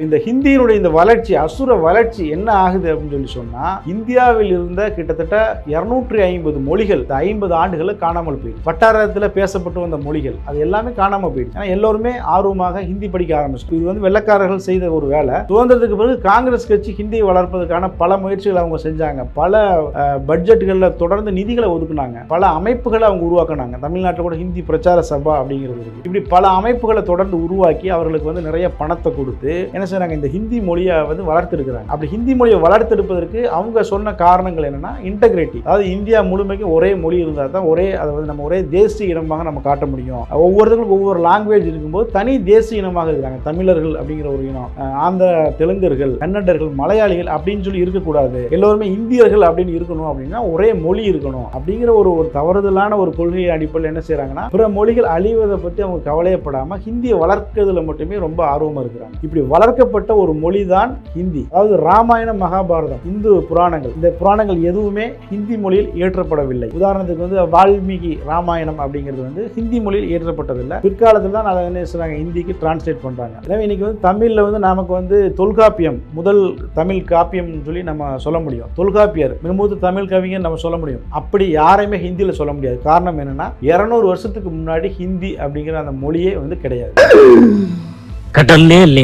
இந்த ஹிந்தியினுடைய இந்த வளர்ச்சி அசுர வளர்ச்சி என்ன ஆகுது அப்படின்னு சொல்லி சொன்னா, இந்தியாவில் இருந்த கிட்டத்தட்ட 250 மொழிகள் 50 ஆண்டுகளை காணாமல் போயிடுது. வட்டாரத்தில் பேசப்பட்டு வந்த மொழிகள் அது எல்லாமே காணாமல் போயிடுது. ஏன்னா எல்லோருமே ஆர்வமாக ஹிந்தி படிக்க ஆரம்பிச்சு. இது வந்து வெள்ளக்காரர்கள் செய்த ஒரு வேலை. சுதந்திரத்துக்கு பிறகு காங்கிரஸ் கட்சி ஹிந்தியை வளர்ப்பதற்கான பல முயற்சிகள் அவங்க செஞ்சாங்க. பல பட்ஜெட்டுகளில் தொடர்ந்து நிதிகளை ஒதுக்குனாங்க. பல அமைப்புகளை அவங்க உருவாக்குனாங்க. தமிழ்நாட்டில் கூட ஹிந்தி பிரச்சார சபா அப்படிங்கிறது இருக்கு. இப்படி பல அமைப்புகளை தொடர்ந்து உருவாக்கி அவர்களுக்கு வந்து நிறைய பணத்தை கொடுத்து என்ன செய்றாங்க, இந்த ஹிந்தி மொழியை வந்து வளர்த்தெடுக்கிறாங்க. அப்படி ஹிந்தி மொழியை வளர்த்தெடுப்பதற்கு அவங்க சொன்ன காரணங்கள் என்னன்னா, இன்டெகிரிட்டி. அதாவது இந்தியா முழுமைக்கும் ஒரே மொழி இருந்தால் தான் அதை வந்து நம்ம ஒரே தேசிய இனமாக நம்ம காட்ட முடியும். ஒவ்வொருத்தருக்கும் ஒவ்வொரு லாங்குவேஜ் இருக்கும்போது தனி தேசிய இனமாக இருக்கிறாங்க. தமிழர்கள் அப்படிங்கிற ஒரு இனம், ஆந்திர தெலுங்கர்கள், கன்னடர்கள், மலையாளிகள் அப்படின்னு சொல்லி இருக்கக்கூடாது. எல்லோருமே இந்தியர்கள் அப்படின்னு இருக்கணும். அப்படின்னா ஒரே மொழி இருக்கணும் அப்படிங்கிற ஒரு தவறுதலான ஒரு கொள்கையை அடிப்படையில் என்ன செய்யறாங்கன்னா, பிற மொழிகள் அழிவதை பற்றி அவங்க கவலையப்படாம ஹிந்தியை வளர்க்கிறதுல மட்டுமே ரொம்ப ஆர்வமா இருக்கிறாங்க. இப்படி வளர்க்கப்பட்ட ஒரு மொழிதான் ஹிந்தி. அதாவது ராமாயணம், மகாபாரதம், இந்து புராணங்கள், இந்த புராணங்கள் எதுவுமே ஹிந்தி மொழியில் இயற்றப்படவில்லை. உதாரணத்துக்கு வந்து வால்மீகி ராமாயணம் அப்படிங்கிறது வந்து ஹிந்தி மொழியில் இயற்றப்பட்டதில்லை. பிற்காலத்தில் தான் அதை என்ன செய்றாங்க, ஹிந்திக்கு டிரான்ஸ்லேட் பண்றாங்க. எனவே இன்னைக்கு வந்து தமிழ்ல வந்து நமக்கு வந்து தொல்காப்பியம் முதல் தமிழ் காப்பியம் சொல்லி நம்ம சொல்ல முடியும். தொல்காப்பியர் மிகமூத்த தமிழ் கவிஞர் நம்ம சொல்ல முடியும். அப்படி யாரையுமே ஹிந்தியில் சொல்ல முடியாது. காரணம் என்னன்னா, 200 வருஷத்துக்கு முன்னாடி ஹிந்தி அப்படிங்கிற அந்த மொழியே வந்து கிடையாது. கடல்லே இல்லையா